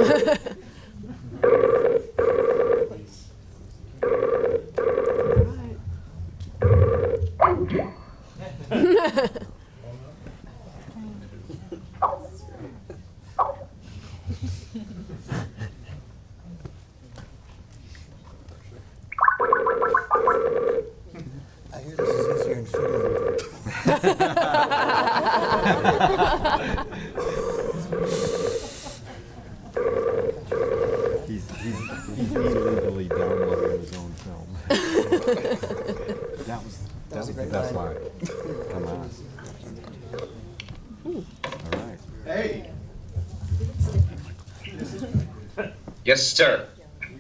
I hear this is easier in Finland. He's illegally downloading his own film. That was the best line. Come on. All right. Hey, Yes, sir.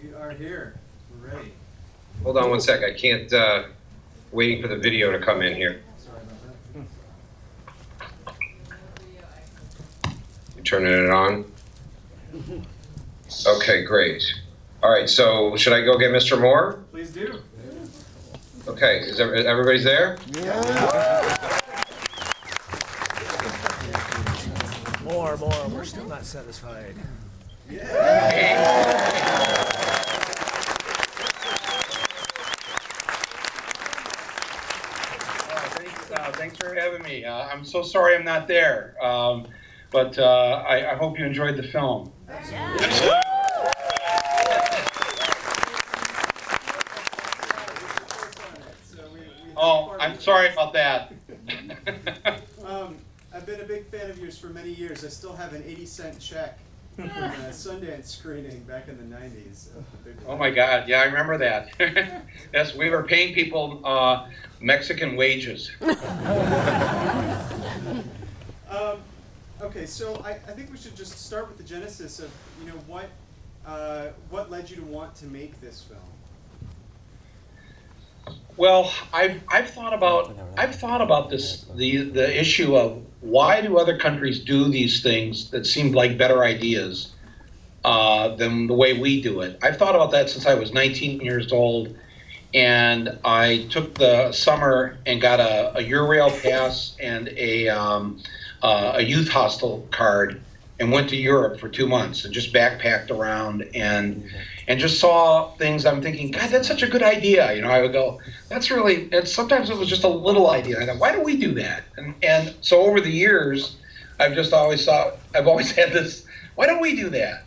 we are here. We're ready. Hold on one sec. I can't, waiting for the video to come in here. Sorry about that. You turning it on? Okay, great. All right, so should I go get Mr. Moore? Please do. Okay, is everybody's there? More, we're still not satisfied. Thanks for having me. I'm so sorry I'm not there, but I hope you enjoyed the film. Oh, I'm sorry about that. I've been a big fan of yours for many years. I still have an 80-cent check from a Sundance screening back in the 90s. Oh my God, yeah, I remember that. Yes, we were paying people Mexican wages. Okay, so I think we should just start with the genesis of, you know, what led you to want to make this film? Well, I've thought about this the issue of why do other countries do these things that seem like better ideas than the way we do it. I've thought about that since I was 19 years old, and I took the summer and got a Eurail pass and a youth hostel card and went to Europe for 2 months and just backpacked around and just saw things. I'm thinking, God, that's such a good idea. You know, I would go, and sometimes it was just a little idea. I thought, why don't we do that? And so over the years, I've always had this, why don't we do that?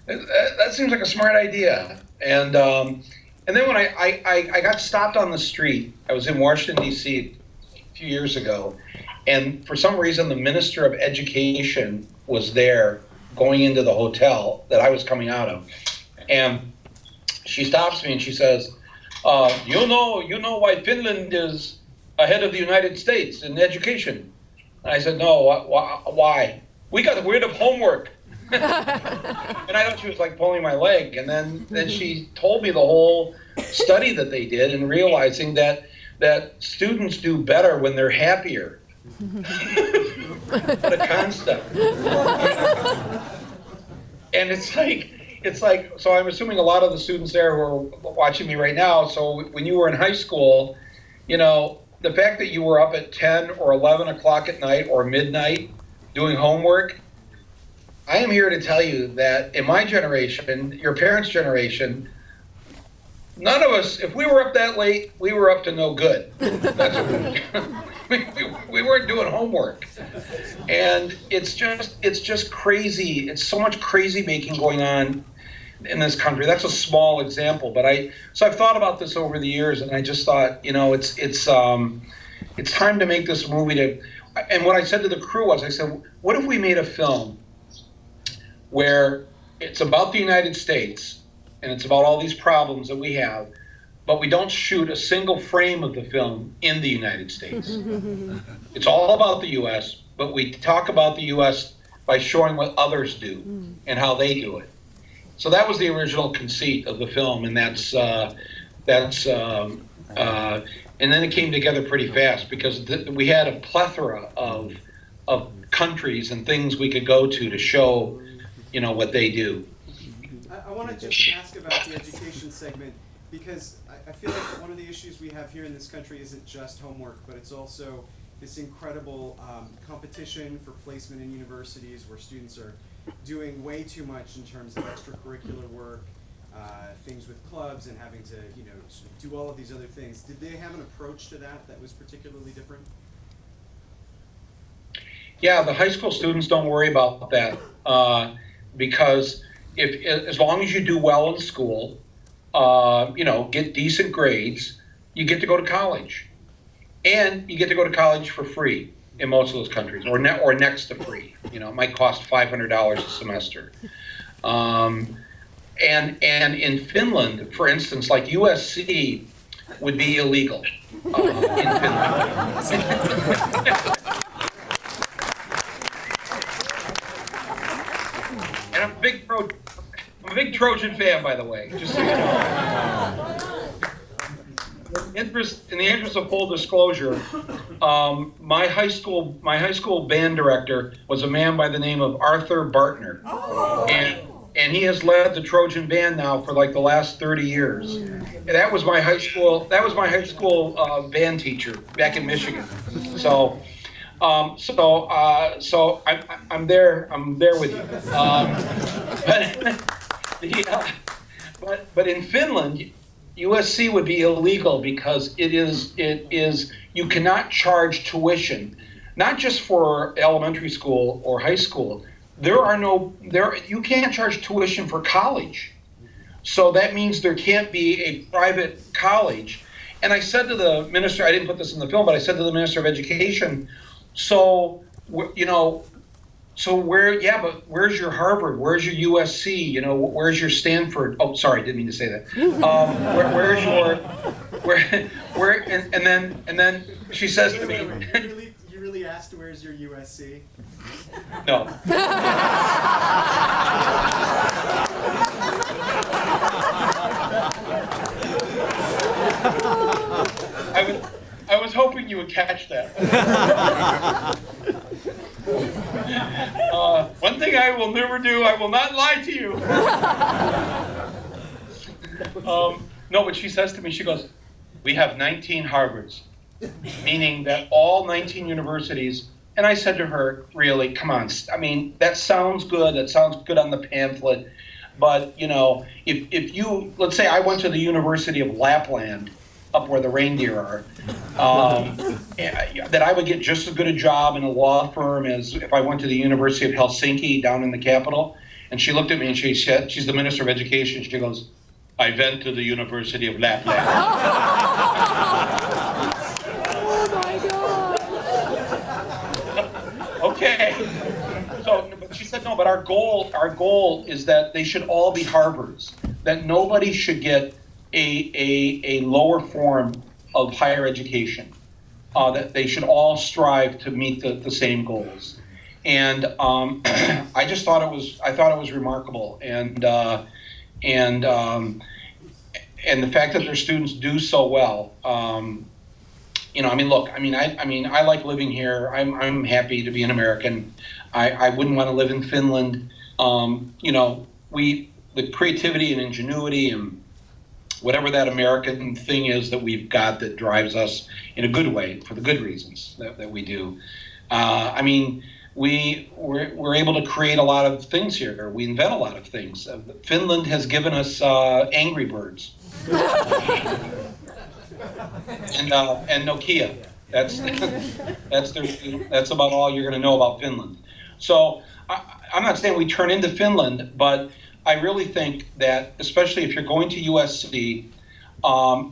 That seems like a smart idea. And then when I got stopped on the street, I was in Washington, D.C. a few years ago, and for some reason, the Minister of Education was there going into the hotel that I was coming out of. And she stops me and she says, you know why Finland is ahead of the United States in education? And I said, no, why? We got rid of homework. And I thought she was like pulling my leg. And then she told me the whole study that they did and realizing that students do better when they're happier. What a concept. And it's like, so I'm assuming a lot of the students there who are watching me right now, so when you were in high school, you know, the fact that you were up at 10 or 11 o'clock at night or midnight doing homework, I am here to tell you that in my generation, your parents' generation, none of us, if we were up that late, we were up to no good. That's what we weren't doing homework. And it's just crazy. It's so much crazy making going on in this country. That's a small example, but so I've thought about this over the years, and I just thought, you know, it's time to make this movie. And what I said to the crew was, I said, what if we made a film where it's about the United States and it's about all these problems that we have, but we don't shoot a single frame of the film in the United States. It's all about the U.S., but we talk about the U.S. by showing what others do and how they do it. So that was the original conceit of the film, and and then it came together pretty fast because we had a plethora of countries and things we could go to show, you know, what they do. I want to just ask about the education segment, because I feel like one of the issues we have here in this country isn't just homework, but it's also this incredible competition for placement in universities where students are doing way too much in terms of extracurricular work, things with clubs, and having to, you know, sort of do all of these other things. Did they have an approach to that was particularly different? Yeah, the high school students don't worry about that because as long as you do well in school, you know, get decent grades, you get to go to college, and you get to go to college for free in most of those countries, or next to free. You know, it might cost $500 a semester. And in Finland, for instance, like USC would be illegal in Finland. And I'm a big Trojan fan, by the way, just so you know. In the interest of full disclosure, my high school band director was a man by the name of Arthur Bartner, and he has led the Trojan band now for like the last 30 years. And that was my high school band teacher back in Michigan. So I'm there with you. But in Finland, USC would be illegal because it is you cannot charge tuition, not just for elementary school or high school. You can't charge tuition for college. So that means there can't be a private college. And I said to the minister, I didn't put this in the film, but I said to the Minister of Education, so, you know, but where's your Harvard? Where's your USC? You know, where's your Stanford? Oh, sorry, didn't mean to say that. And then she says to me, You really asked where's your USC? No. I was hoping you would catch that. One thing I will never do, I will not lie to you. No, but she says to me, she goes, we have 19 Harvards, meaning that all 19 universities. And I said to her, really, come on. I mean, that sounds good. That sounds good on the pamphlet. But, you know, if you, let's say I went to the University of Lapland, up where the reindeer are, that I would get just as good a job in a law firm as if I went to the University of Helsinki down in the capital. And she looked at me and she said, she's the Minister of Education, she goes, I went to the University of Lapland. Oh my God. Okay. So, but she said, no, but our goal is that they should all be Harvards, that nobody should get a lower form of higher education, that they should all strive to meet the same goals. And I just thought it was remarkable, and the fact that their students do so well. You know, I mean, look, I mean, I like living here. I'm happy to be an American. I wouldn't want to live in Finland. You know, the creativity and ingenuity and whatever that American thing is that we've got that drives us in a good way for the good reasons that we do. I mean, we're able to create a lot of things here. We invent a lot of things. Finland has given us Angry Birds and Nokia. That's about all you're going to know about Finland. So I'm not saying we turn into Finland, but I really think that, especially if you're going to USC,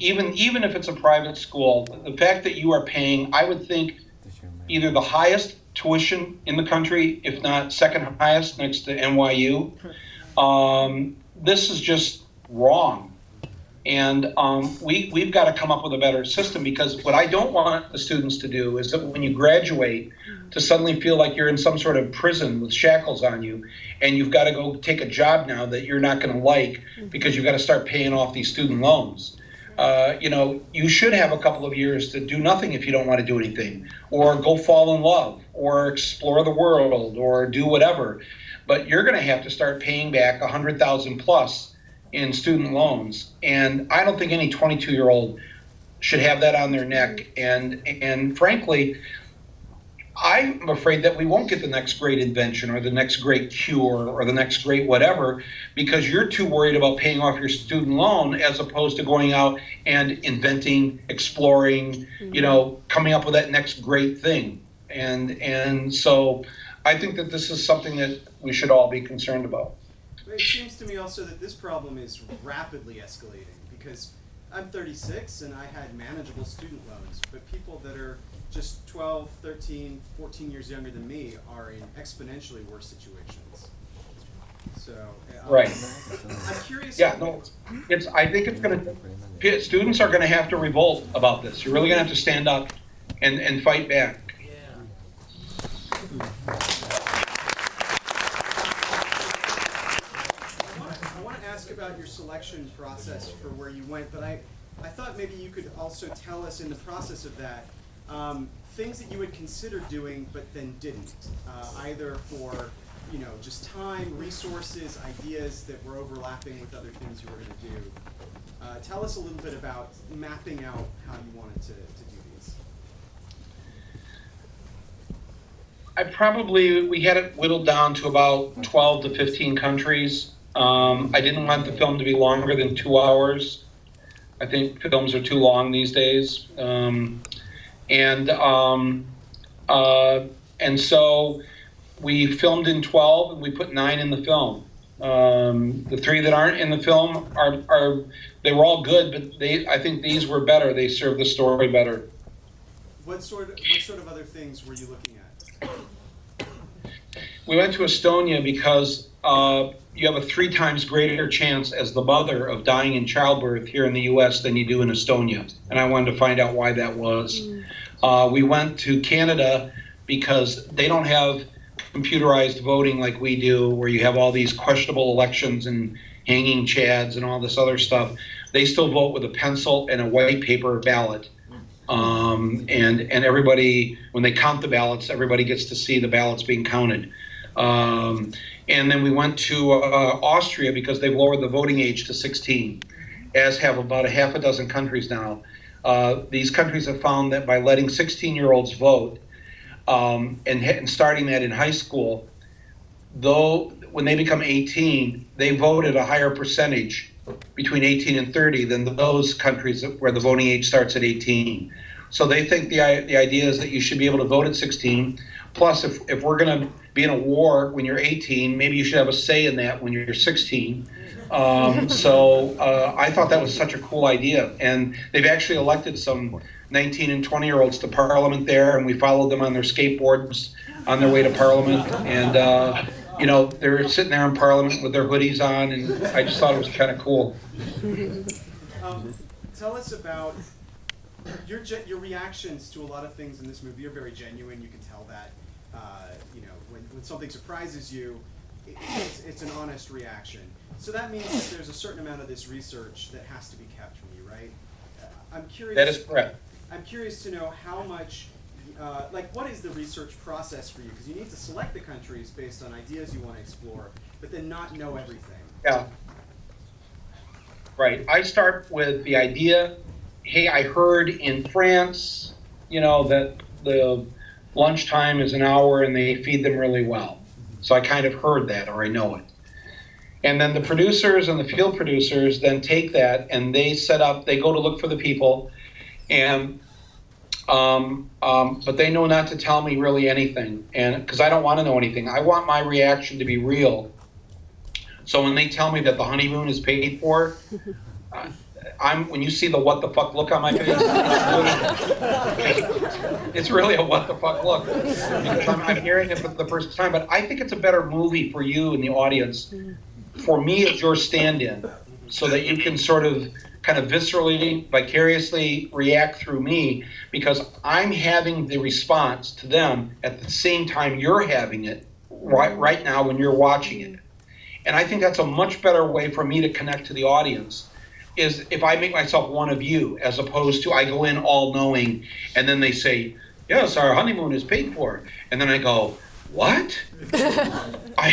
even if it's a private school, the fact that you are paying, I would think, either the highest tuition in the country, if not second highest, next to NYU. This is just wrong. And we've got to come up with a better system, because what I don't want the students to do is that when you graduate, to suddenly feel like you're in some sort of prison with shackles on you, and you've got to go take a job now that you're not going to like because you've got to start paying off these student loans. You know, you should have a couple of years to do nothing if you don't want to do anything, or go fall in love, or explore the world, or do whatever. But you're going to have to start paying back $100,000 plus in student loans, and I don't think any 22-year-old should have that on their neck. And frankly, I'm afraid that we won't get the next great invention or the next great cure or the next great whatever, because you're too worried about paying off your student loan as opposed to going out and inventing, exploring, coming up with that next great thing. And so I think that this is something that we should all be concerned about. It seems to me also that this problem is rapidly escalating, because I'm 36 and I had manageable student loans, but people that are just 12, 13, 14 years younger than me are in exponentially worse situations. So, Right. I'm curious. Yeah, no, I think it's going to, students are going to have to revolt about this. You're really going to have to stand up and fight back. I want to ask about your selection process for where you went, but I thought maybe you could also tell us in the process of that things that you would consider doing but then didn't, either for just time, resources, ideas that were overlapping with other things you were going to do. Tell us a little bit about mapping out how you wanted to do these. We had it whittled down to about 12 to 15 countries. I didn't want the film to be longer than 2 hours. I think films are too long these days. And so we filmed in 12 and we put 9 in the film. The 3 that aren't in the film they were all good, but I think these were better. They served the story better. What sort of other things were you looking at? We went to Estonia because you have a 3 times greater chance as the mother of dying in childbirth here in the U.S. than you do in Estonia, and I wanted to find out why that was. We went to Canada because they don't have computerized voting like we do, where you have all these questionable elections and hanging chads and all this other stuff. They still vote with a pencil and a white paper ballot. And everybody, when they count the ballots, everybody gets to see the ballots being counted. And then we went to Austria because they've lowered the voting age to 16, as have about a half a dozen countries now. These countries have found that by letting 16-year-olds vote, and starting that in high school, though when they become 18, they vote at a higher percentage between 18 and 30 than those countries where the voting age starts at 18. So they think the idea is that you should be able to vote at 16. Plus, if we're going to be in a war when you're 18, maybe you should have a say in that when you're 16. So I thought that was such a cool idea. And they've actually elected some 19 and 20-year-olds to parliament there, and we followed them on their skateboards on their way to parliament. And, they're sitting there in parliament with their hoodies on, and I just thought it was kind of cool. Tell us about your reactions to a lot of things in this movie are very genuine. You can tell that, when something surprises you, it's an honest reaction. So that means that there's a certain amount of this research that has to be kept from you, right? I'm curious. That is correct. I'm curious to know how much, what is the research process for you? Because you need to select the countries based on ideas you want to explore, but then not know everything. Yeah. Right. I start with the idea, hey, I heard in France, that the lunchtime is an hour and they feed them really well. So I kind of heard that, or I know it. And then the producers and the field producers then take that and they go to look for the people, and but they know not to tell me really anything, and because I don't want to know anything. I want my reaction to be real. So when they tell me that the honeymoon is paid for, when you see the what the fuck look on my face, it's really a what the fuck look, because I'm hearing it for the first time. But I think it's a better movie for you and the audience, for me as your stand-in, so that you can sort of kind of viscerally, vicariously react through me, because I'm having the response to them at the same time you're having it right now when you're watching it. And I think that's a much better way for me to connect to the audience, is if I make myself one of you, as opposed to I go in all knowing and then they say, yes, our honeymoon is paid for. And then I go, what? I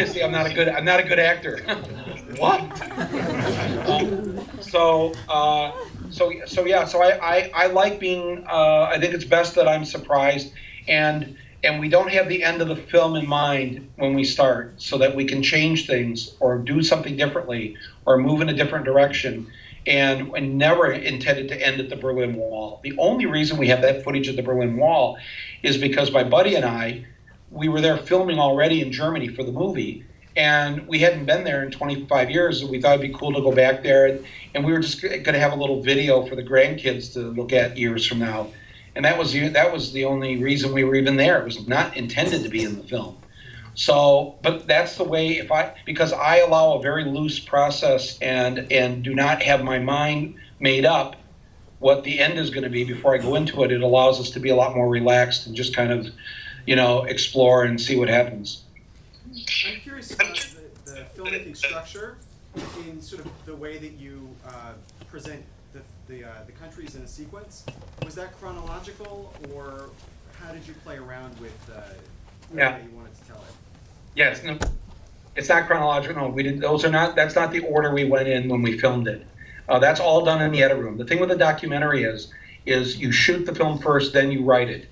see, I'm not a good actor. What? I like being, I think it's best that I'm surprised, and we don't have the end of the film in mind when we start, so that we can change things or do something differently or move in a different direction. And never intended to end at the Berlin Wall. The only reason we have that footage at the Berlin Wall is because my buddy and I, we were there filming already in Germany for the movie, and we hadn't been there in 25 years, and we thought it'd be cool to go back there, and we were just going to have a little video for the grandkids to look at years from now. And that was the only reason we were even there. It was not intended to be in the film. So, but that's the way, because I allow a very loose process and do not have my mind made up what the end is going to be before I go into it, it allows us to be a lot more relaxed and just kind of, explore and see what happens. I'm curious about the filmmaking structure in sort of the way that you present the countries in a sequence. Was that chronological, or how did you play around with the way you wanted to tell it? Yes, no, it's not chronological. No, we did. That's not the order we went in when we filmed it. That's all done in the edit room. The thing with a documentary is you shoot the film first, then you write it,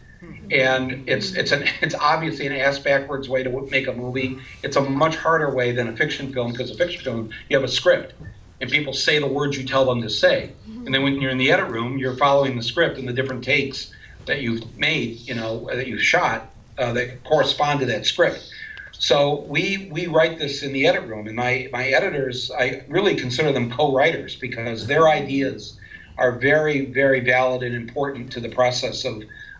and it's obviously an ass backwards way to make a movie. It's a much harder way than a fiction film, because a fiction film you have a script, and people say the words you tell them to say, and then when you're in the edit room, you're following the script and the different takes that you've made, that you've shot that correspond to that script. So we write this in the edit room, and my editors, I really consider them co-writers, because their ideas are very, very valid and important to the process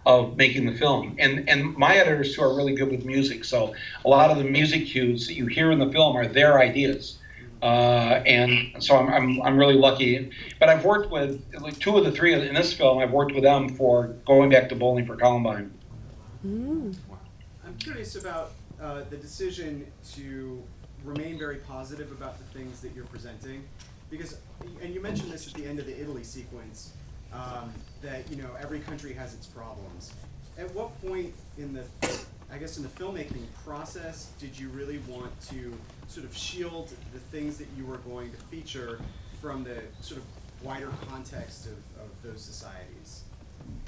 of making the film. And my editors too are really good with music, so a lot of the music cues that you hear in the film are their ideas. And so I'm really lucky. But I've worked with two of the three in this film. I've worked with them for going back to Bowling for Columbine. I'm curious about the decision to remain very positive about the things that you're presenting, because, and you mentioned this at the end of the Italy sequence, that every country has its problems. At what point in the filmmaking process did you really want to sort of shield the things that you were going to feature from the sort of wider context of those societies?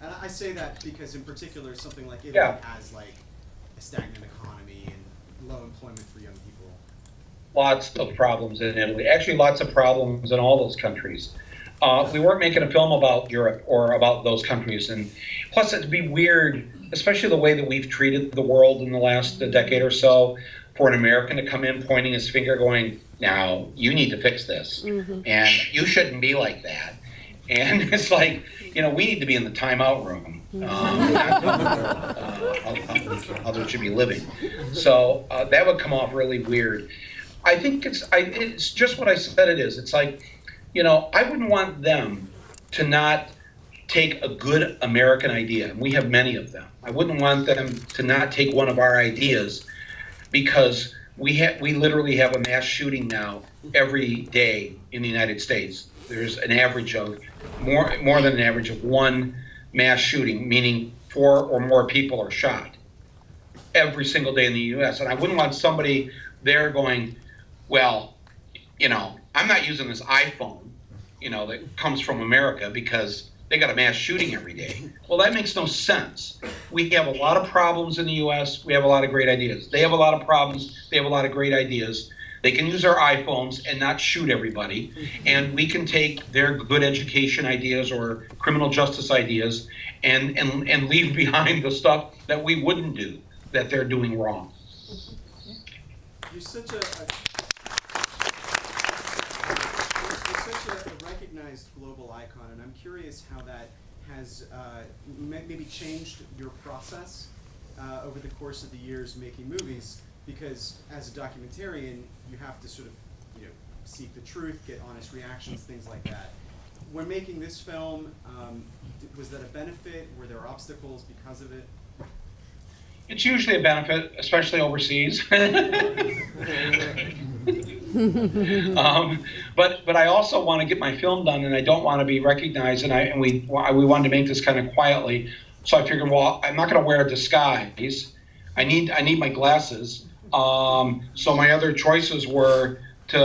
And I say that because in particular something like Italy has like a stagnant economy and low employment for young people. Lots of problems in Italy. Actually, lots of problems in all those countries. We weren't making a film about Europe or about those countries. And plus, it'd be weird, especially the way that we've treated the world in the last decade or so, for an American to come in pointing his finger going, now, you need to fix this. And you shouldn't be like that. And it's like, we need to be in the timeout room. Others should be living. So that would come off really weird. I think it's just what I said it is. It's like, I wouldn't want them to not take a good American idea, and we have many of them. I wouldn't want them to not take one of our ideas, because we literally have a mass shooting now every day in the United States. There's an average of more than an average of one mass shooting, meaning 4 or more people are shot every single day in the U.S. And I wouldn't want somebody there going, well, I'm not using this iPhone, that comes from America because they got a mass shooting every day. Well, that makes no sense. We have a lot of problems in the U.S. We have a lot of great ideas. They have a lot of problems. They have a lot of great ideas. They can use our iPhones and not shoot everybody. And we can take their good education ideas or criminal justice ideas and leave behind the stuff that we wouldn't do, that they're doing wrong. You're such a recognized global icon, and I'm curious how that has maybe changed your process over the course of the years making movies, because as a documentarian, you have to sort of seek the truth, get honest reactions, things like that. When making this film, was that a benefit? Were there obstacles because of it? It's usually a benefit, especially overseas. But I also want to get my film done, and I don't want to be recognized. And we wanted to make this kind of quietly, so I figured, well, I'm not going to wear a disguise. I need my glasses. So my other choices were to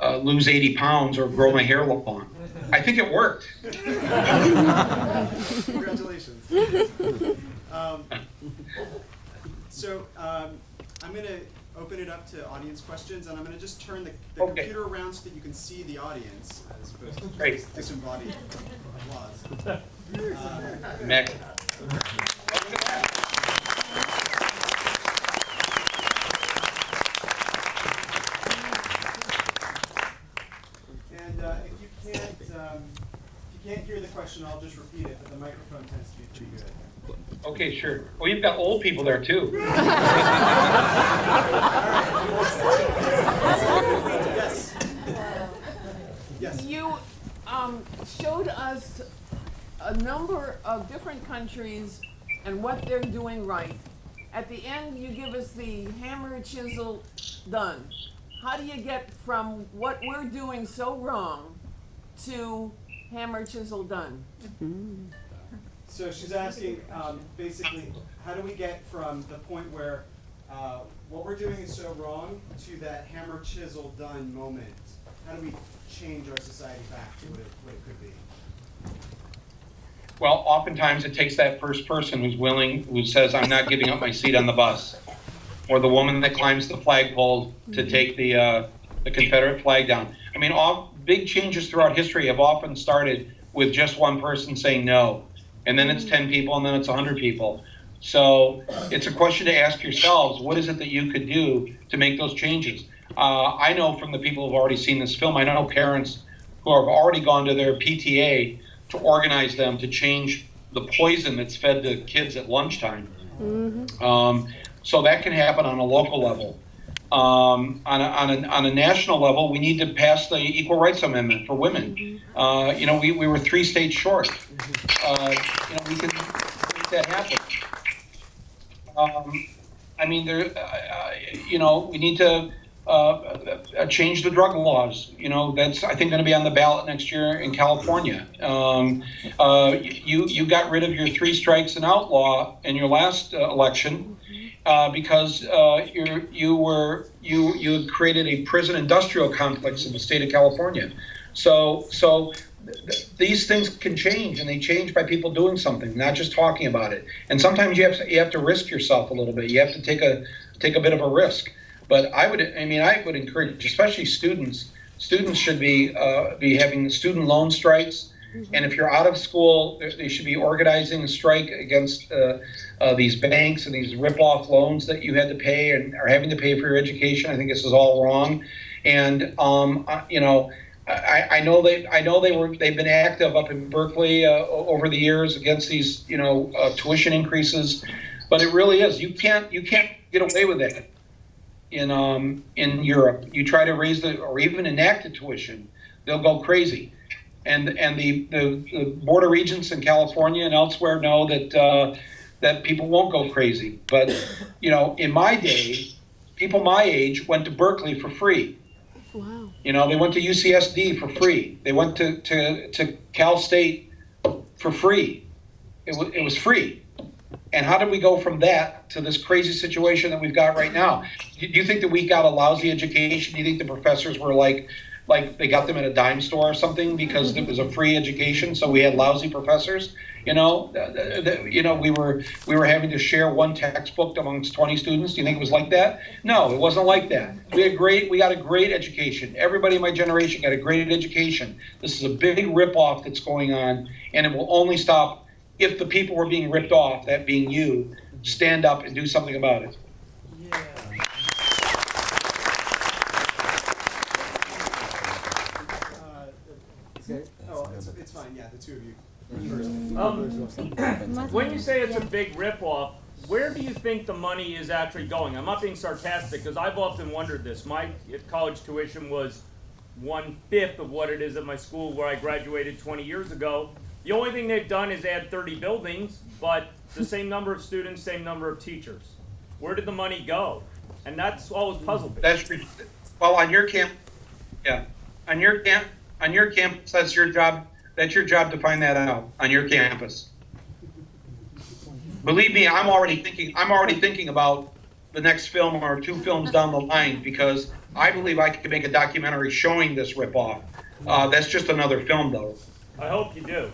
lose 80 pounds or grow my hair long. I think it worked. Congratulations. I'm going to open it up to audience questions, and I'm going to just turn the computer around so that you can see the audience as opposed to Great. disembodied applause. Mick. And if you can't hear the question, I'll just repeat it, but the microphone tends to be pretty good. Okay, sure. Well, you've got old people there too. Yes. Yes. You showed us a number of different countries and what they're doing right. At the end, you give us the hammer, chisel, done. How do you get from what we're doing so wrong to hammer, chisel, done? So she's asking, basically, how do we get from the point where what we're doing is so wrong to that hammer, chisel, done moment? How do we change our society back to what it could be? Well, oftentimes it takes that first person who says, I'm not giving up my seat on the bus. Or the woman that climbs the flagpole to take the Confederate flag down. I mean, all big changes throughout history have often started with just one person saying no. And then it's 10 people, and then it's 100 people. So it's a question to ask yourselves, what is it that you could do to make those changes? I know from the people who have already seen this film, I know parents who have already gone to their PTA to organize them to change the poison that's fed to kids at lunchtime. So that can happen on a local level. On a national level, we need to pass the Equal Rights Amendment for women. We were 3 states short. We can make that happen. We need to change the drug laws. That's, I think, going to be on the ballot next year in California. You got rid of your 3 strikes and outlaw in your last election. Because you had created a prison industrial complex in the state of California. So these things can change, and they change by people doing something, not just talking about it. And sometimes you have to risk yourself a little bit. You have to take a bit of a risk. But I would encourage, especially students. Students should be having student loan strikes. And if you're out of school, they should be organizing a strike against these banks and these rip-off loans that you had to pay and are having to pay for your education. I think this is all wrong. And I know they've been active up in Berkeley over the years against these tuition increases. But it really is, you can't get away with that in Europe. You try to raise or even enact the tuition, they'll go crazy. And the Board of Regents in California and elsewhere know that people won't go crazy. But in my day, people my age went to Berkeley for free. Wow. They went to UCSD for free. They went to Cal State for free. It was free. And how did we go from that to this crazy situation that we've got right now? Do you think that we got a lousy education? Do you think the professors were like they got them at a dime store or something because it was a free education, so we had lousy professors? We were having to share one textbook amongst 20 students. Do you think it was like that? No, it wasn't like that. We got a great education. Everybody in my generation got a great education. This is a big ripoff that's going on, and it will only stop if the people who are being ripped off, that being you, stand up and do something about it. Yeah. It's fine. Yeah, the two of you. When you say it's a big ripoff, where do you think the money is actually going? I'm not being sarcastic because I've often wondered this. My college tuition was 1/5 of what it is at my school where I graduated 20 years ago. The only thing they've done is add 30 buildings, but the same number of students, same number of teachers. Where did the money go? And that's always puzzled me. Well, on your campus, that's your job. That's your job to find that out on your campus. Believe me, I'm already thinking about the next film or 2 films down the line, because I believe I could make a documentary showing this ripoff. That's just another film, though. I hope you do.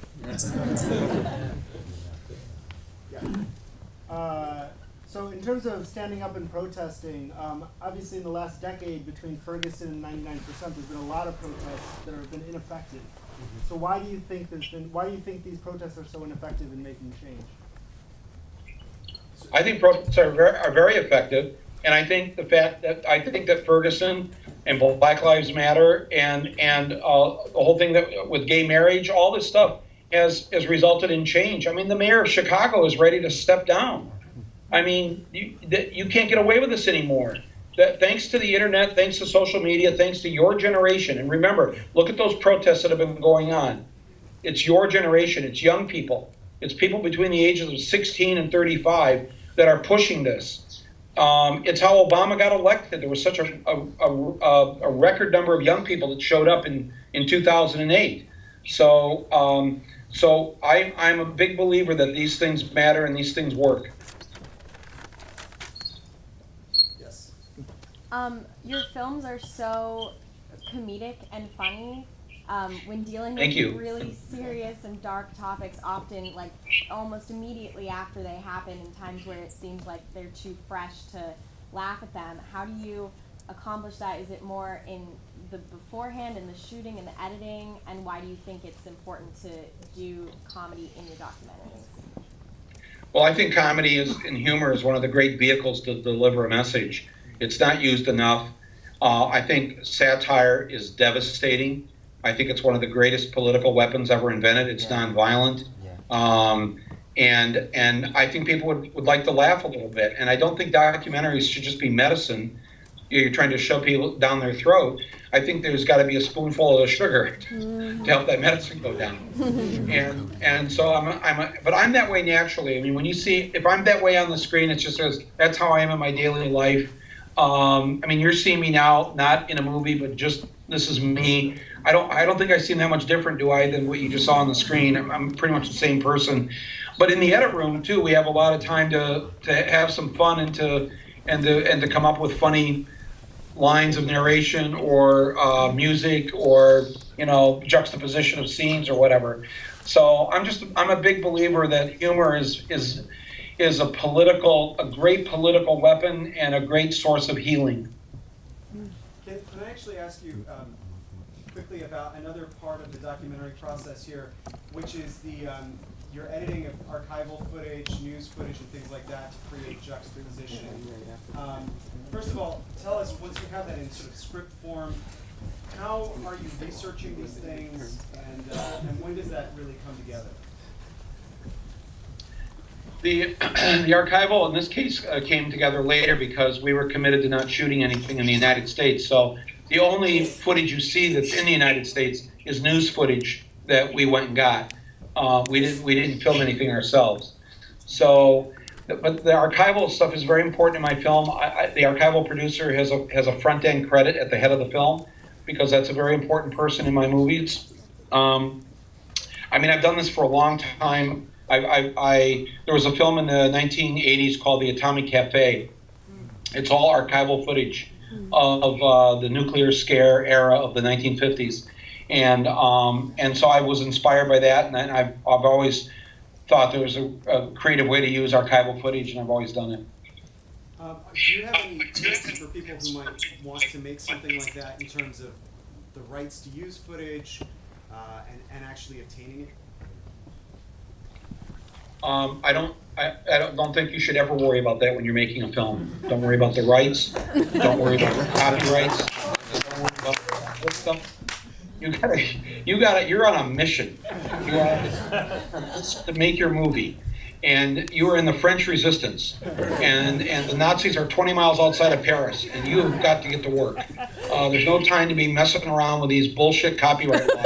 So in terms of standing up and protesting, obviously in the last decade between Ferguson and 99%, there's been a lot of protests that have been ineffective. So why do you think these protests are so ineffective in making change? I think protests are very effective, and I think that Ferguson and Black Lives Matter and the whole thing that with gay marriage, all this stuff has resulted in change. I mean, the mayor of Chicago is ready to step down. I mean, you can't get away with this anymore. Thanks to the internet, thanks to social media, thanks to your generation. And remember, look at those protests that have been going on. It's your generation. It's young people. It's people between the ages of 16 and 35 that are pushing this. It's how Obama got elected. There was such a record number of young people that showed up in 2008. So I'm a big believer that these things matter and these things work. Yes. Your films are so comedic and funny. When dealing Thank with you. really serious and dark topics, often like almost immediately after they happen, in times where it seems like they're too fresh to laugh at them, how do you accomplish that? Is it more in the beforehand, in the shooting, and the editing? And why do you think it's important to do comedy in your documentaries? Well, I think comedy and humor is one of the great vehicles to deliver a message. It's not used enough. I think satire is devastating. I think it's one of the greatest political weapons ever invented. It's nonviolent. And I think people would like to laugh a little bit. And I don't think documentaries should just be medicine. You're trying to shove people down their throat. I think there's got to be a spoonful of sugar to help that medicine go down. And so but I'm that way naturally. I mean, when you see, if I'm that way on the screen, it's just that's how I am in my daily life. I mean, you're seeing me now, not in a movie, but just this is me. I don't think I seem that much different, do I, than what you just saw on the screen. I'm pretty much the same person. But in the edit room too, we have a lot of time to have some fun and to come up with funny lines of narration or music or juxtaposition of scenes or whatever. So I'm a big believer that humor is a great political weapon and a great source of healing. Can I actually ask you quickly about another part of the documentary process here, which is your editing of archival footage, news footage, and things like that to create juxtaposition. First of all, tell us, once you have that in sort of script form, how are you researching these things, and when does that really come together? The archival, in this case, came together later because we were committed to not shooting anything in the United States. So the only footage you see that's in the United States is news footage that we went and got. We didn't film anything ourselves. So, but the archival stuff is very important in my film. The archival producer has a front end credit at the head of the film because that's a very important person in my movies. I mean, I've done this for a long time. There was a film in the 1980s called The Atomic Cafe. It's all archival footage of the nuclear scare era of the 1950s. And so I was inspired by that, and I've always thought there was a creative way to use archival footage, and I've always done it. Do you have any tips for people who might want to make something like that in terms of the rights to use footage and actually obtaining it? I don't think you should ever worry about that when you're making a film. Don't worry about the rights. Don't worry about the copyrights. Don't worry about this stuff. You're on a mission. You are to make your movie. And you are in the French Resistance. And the Nazis are 20 miles outside of Paris. And you've got to get to work. There's no time to be messing around with these bullshit copyright laws.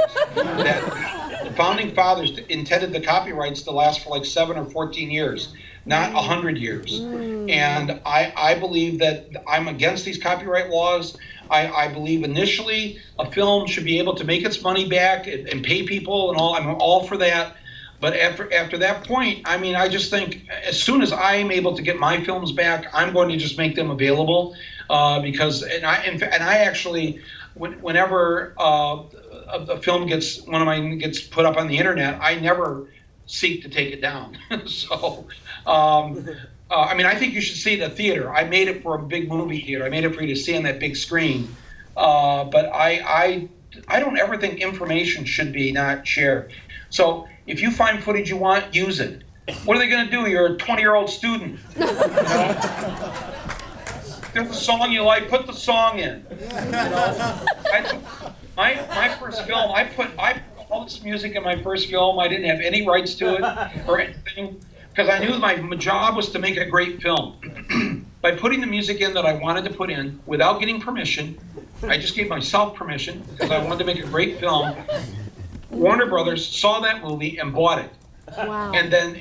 The founding fathers intended the copyrights to last for like 7 or 14 years, not 100 years. And I believe that I'm against these copyright laws. I believe initially a film should be able to make its money back and pay people and all. I'm all for that. But after that point, I mean, I just think as soon as I'm able to get my films back, I'm going to just make them available because I actually, whenever a film one of mine gets put up on the internet, I never seek to take it down. So, I mean, I think you should see it at a theater. I made it for a big movie theater. I made it for you to see on that big screen. But I don't ever think information should be not shared. So if you find footage you want, use it. What are they going to do? You're a 20-year-old student. You know? There's a song you like, put the song in. You know? My first film, I put all this music in my first film. I didn't have any rights to it or anything because I knew my job was to make a great film. By putting the music in that I wanted to put in without getting permission, I just gave myself permission because I wanted to make a great film. Warner Brothers saw that movie and bought it. Wow. And then,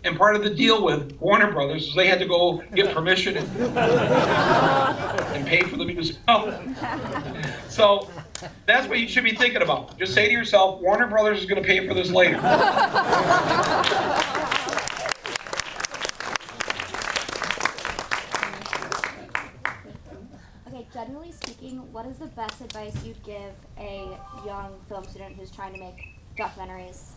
and part of the deal with Warner Brothers is they had to go get permission and pay for the music. So that's what you should be thinking about. Just say to yourself, Warner Brothers is going to pay for this later. Okay, generally speaking, what is the best advice you'd give a young film student who's trying to make documentaries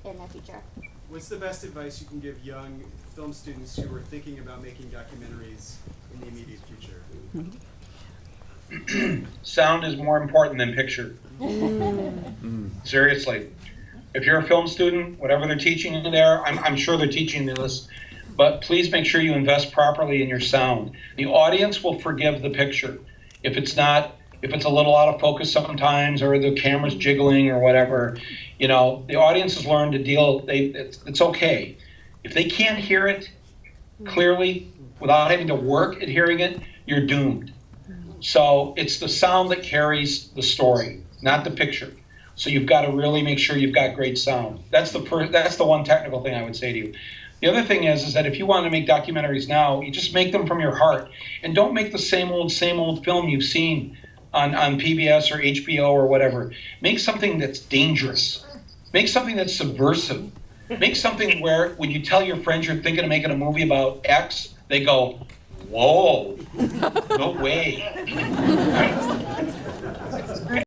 in their future? What's the best advice you can give young film students who are thinking about making documentaries in the immediate future? Sound is more important than picture. Seriously. If you're a film student, whatever they're teaching you there, I'm sure they're teaching you this, but please make sure you invest properly in your sound. The audience will forgive the picture. If it's a little out of focus sometimes or the camera's jiggling or whatever, you know, the audience has learned to deal, it's okay. If they can't hear it clearly without having to work at hearing it, you're doomed. So it's the sound that carries the story, not the picture. So you've got to really make sure you've got great sound. That's the one technical thing I would say to you. The other thing is that if you want to make documentaries now, you just make them from your heart and don't make the same old film you've seen on PBS or HBO or whatever. Make something that's dangerous. Make something that's subversive. Make something where when you tell your friends you're thinking of making a movie about X, they go, whoa, no way.